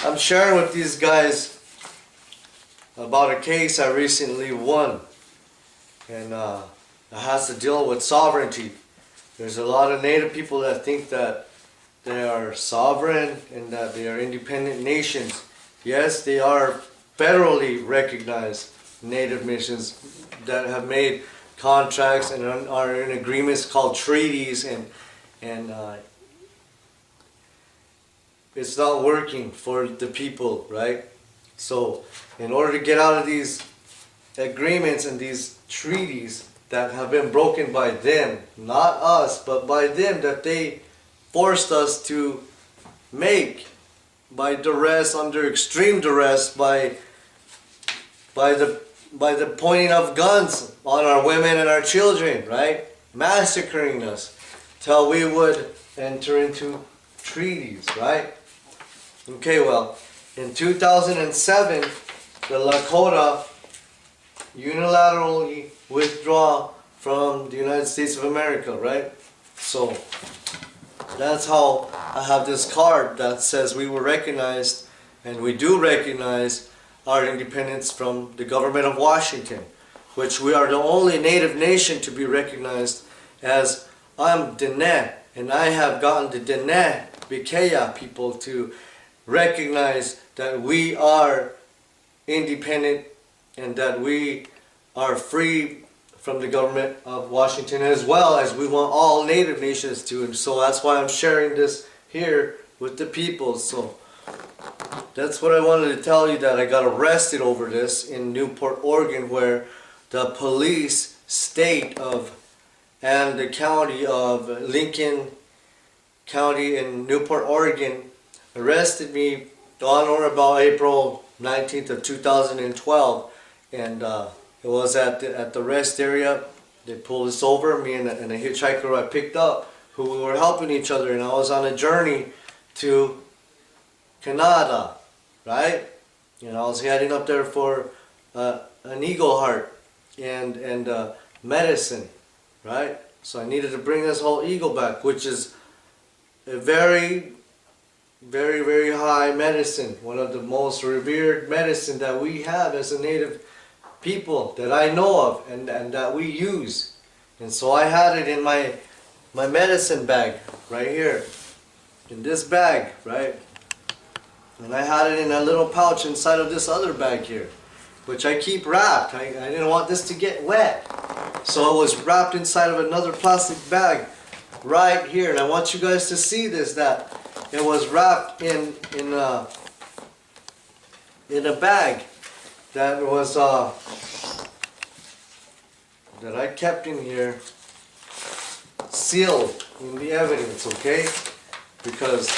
I'm sharing with these guys about a case I recently won, and it has to deal with sovereignty. There's a lot of Native people that think that they are sovereign and that they are independent nations. Yes, they are federally recognized Native nations that have made contracts and are in agreements called treaties, and it's not working for the people, right? So in order to get out of these agreements and these treaties that have been broken by them, not us, but by them, that they forced us to make by duress, under extreme duress, by the pointing of guns on our women and our children, right? Massacring us till we would enter into treaties, right? Okay, well, in 2007, the Lakota unilaterally withdraw from the United States of America, right? So that's how I have this card that says we were recognized, and we do recognize our independence from the government of Washington, which we are the only Native nation to be recognized as. I'm DINE, and I have gotten the DINE BIKEYAH people to recognize that we are independent and that we are free from the government of Washington, as well as we want all Native nations to. And so that's why I'm sharing this here with the people. So that's what I wanted to tell you, that I got arrested over this in Newport, Oregon, where the police state of and the county of Lincoln County in Newport, Oregon arrested me on or about April 19th of 2012, and it was at the rest area. They pulled us over, me and a hitchhiker I picked up, who we were helping each other, and I was on a journey to Canada, right? And I was heading up there for an eagle heart and medicine, right? So I needed to bring this whole eagle back, which is a very, very, very high medicine, one of the most revered medicine that we have as a Native people that I know of and that we use. And so I had it in my medicine bag right here, in this bag, right? And I had it in a little pouch inside of this other bag here, which I keep wrapped. I didn't want this to get wet. So it was wrapped inside of another plastic bag right here. And I want you guys to see this, that it was wrapped in a bag that was that I kept in here, sealed in the evidence, okay? Because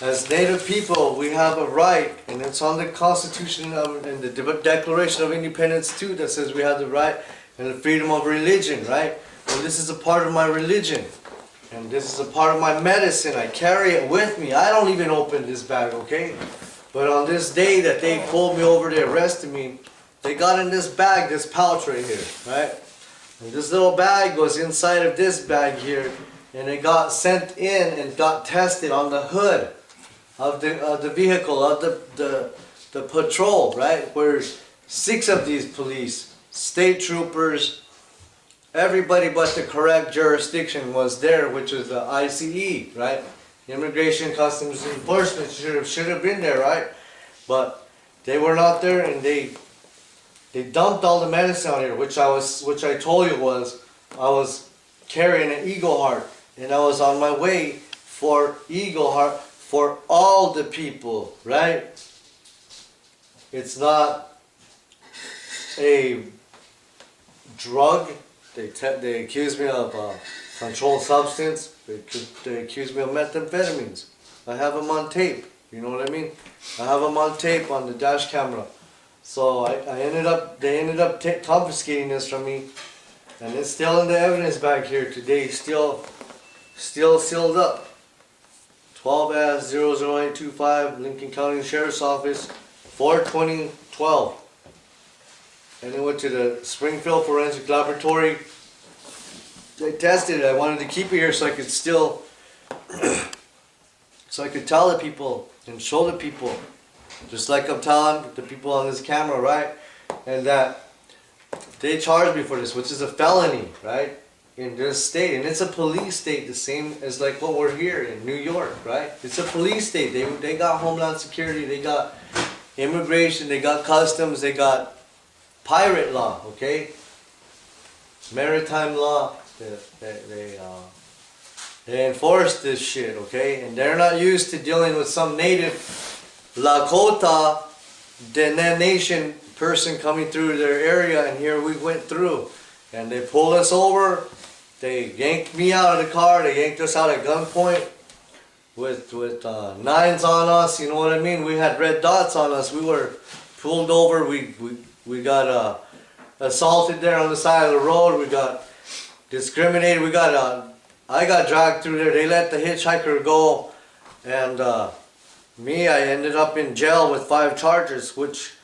as Native people, we have a right, and it's on the Constitution and the Declaration of Independence too, that says we have the right and the freedom of religion, right? Well, this is a part of my religion, and this is a part of my medicine. I carry it with me. I don't even open this bag, okay? But on this day that they pulled me over, they arrested me, they got in this bag, this pouch right here, right? And this little bag was inside of this bag here, and it got sent in and got tested on the hood of the vehicle, of the patrol, right? Where 6 of these police, state troopers, everybody but the correct jurisdiction was there, which was the ICE, right? Immigration Customs Enforcement should have been there, right? But they were not there, and they dumped all the medicine out here, which I told you was, I was carrying an eagle heart, and I was on my way for eagle heart for all the people, right? It's not a drug. They accuse me of controlled substance. They accuse me of methamphetamines. I have them on tape. You know what I mean? I have them on tape on the dash camera. So they ended up confiscating this from me, and it's still in the evidence bag here today, still sealed up. 12S00825, Lincoln County Sheriff's Office, 4/20/12. And it went to the Springfield Forensic Laboratory. They tested it. I wanted to keep it here so I could still So I could tell the people and show the people, just like I'm telling the people on this camera, right? And that they charged me for this, which is a felony, right? In this state, and it's a police state, the same as like what we're here in New York, right? It's a police state. They got Homeland Security, they got immigration, they got customs, they got pirate law, okay? Maritime law. They enforce this shit, okay? And they're not used to dealing with some native Lakota Diné Nation person coming through their area, and here we went through. And they pulled us over, they yanked me out of the car, they yanked us out at gunpoint with nines on us, you know what I mean? We had red dots on us, we were pulled over, we got assaulted there on the side of the road, we got discriminated, I got dragged through there, they let the hitchhiker go, and I ended up in jail with 5 charges, which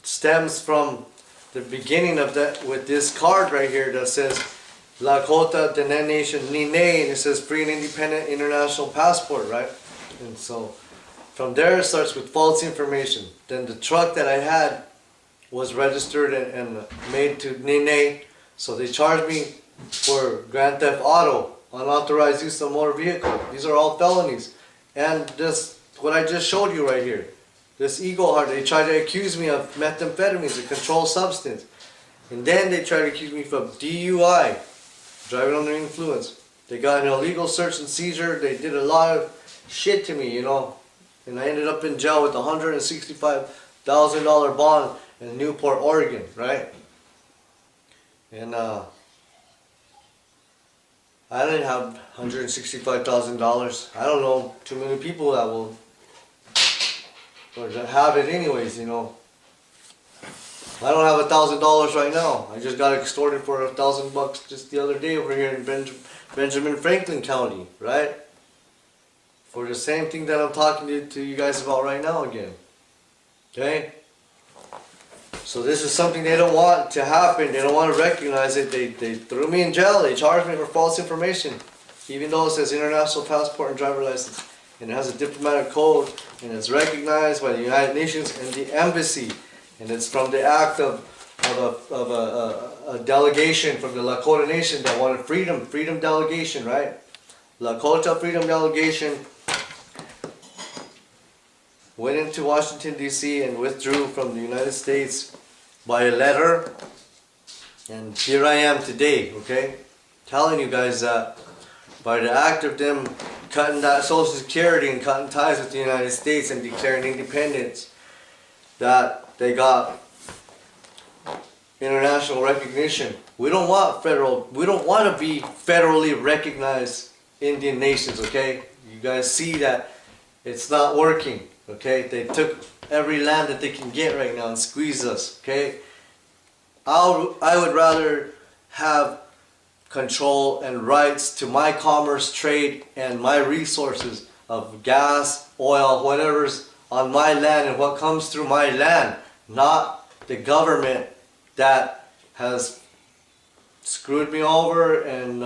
stems from the beginning of that, with this card right here that says Lakota Diné Nation Nine, and it says free and independent international passport, right? And so from there it starts with false information. Then the truck that I had was registered and made to Nine, so they charged me for grand theft auto, unauthorized use of motor vehicle. These are all felonies. And this, what I just showed you right here, this Eagle Heart, they tried to accuse me of methamphetamines, a controlled substance. And then they tried to accuse me of DUI, driving under influence. They got an illegal search and seizure. They did a lot of shit to me, you know. And I ended up in jail with a $165,000 bond in Newport, Oregon, right? And I didn't have $165,000. I don't know too many people that will or that have it anyways, you know. I don't have $1,000 right now. I just got extorted for $1,000 just the other day over here in Benjamin Franklin County, right? For the same thing that I'm talking to you guys about right now again. Okay? So this is something they don't want to happen. They don't want to recognize it. They threw me in jail. They charged me for false information. Even though it says international passport and driver license. And it has a diplomatic code. And it's recognized by the United Nations and the embassy. And it's from the act of a delegation from the Lakota Nation that wanted freedom. Freedom delegation, right? Lakota Freedom Delegation went into Washington, D.C. and withdrew from the United States by a letter. And here I am today, okay? Telling you guys that by the act of them cutting that Social Security and cutting ties with the United States and declaring independence, that they got international recognition. We don't want to be federally recognized Indian nations, okay? You guys see that it's not working, okay? They took every land that they can get right now and squeeze us, okay? I would rather have control and rights to my commerce, trade, and my resources of gas, oil, whatever's on my land and what comes through my land, not the government that has screwed me over and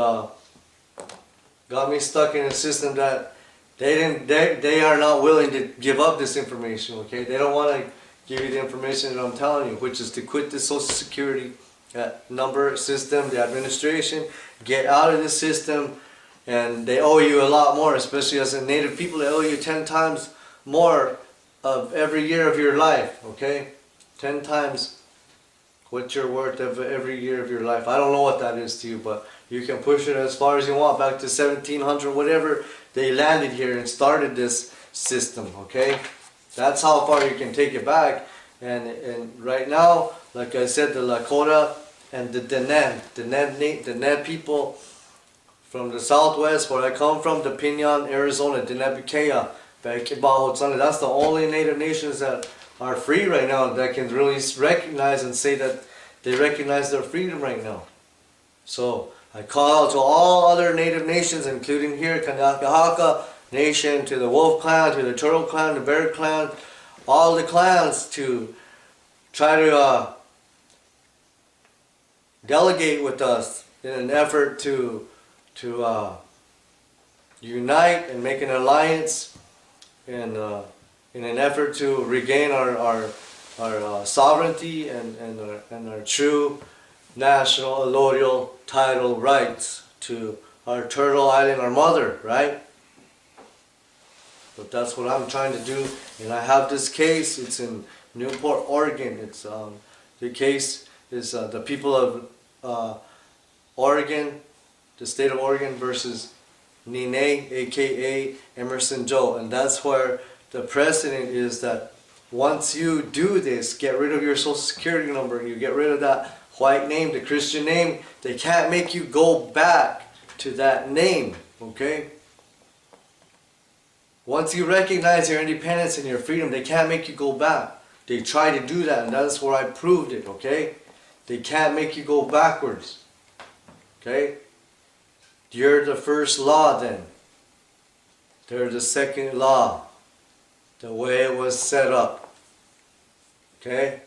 got me stuck in a system that they are not willing to give up this information, okay? They don't want to give you the information that I'm telling you, which is to quit the Social Security number system, the administration, get out of the system, and they owe you a lot more, especially as a native people. They owe you 10 times more of every year of your life, okay? 10 times what you're worth of every year of your life. I don't know what that is to you, but you can push it as far as you want, back to 1700, whatever they landed here and started this system, okay? That's how far you can take it back. And right now, like I said, the Lakota and the Diné people from the southwest, where I come from, the Piñon, Arizona, BIKEYAH, that's the only native nations that are free right now that can really recognize and say that they recognize their freedom right now. So I call out to all other native nations, including here, Kanakahaka Nation, to the Wolf Clan, to the Turtle Clan, the Bear Clan, all the clans, to try to delegate with us in an effort to unite and make an alliance in an effort to regain our sovereignty and our true national allodial title rights to our Turtle Island, our mother, right? But that's what I'm trying to do, and I have this case. It's in Newport, Oregon. It's the case is the people of Oregon, the state of Oregon versus Nene, aka Emerson Joe, and that's where the precedent is that once you do this, get rid of your social security number, you get rid of that white name, the Christian name, they can't make you go back to that name, okay? Once you recognize your independence and your freedom, they can't make you go back. They try to do that, and that's where I proved it, okay? They can't make you go backwards, okay? You're the first law then. They're the second law, the way it was set up, okay?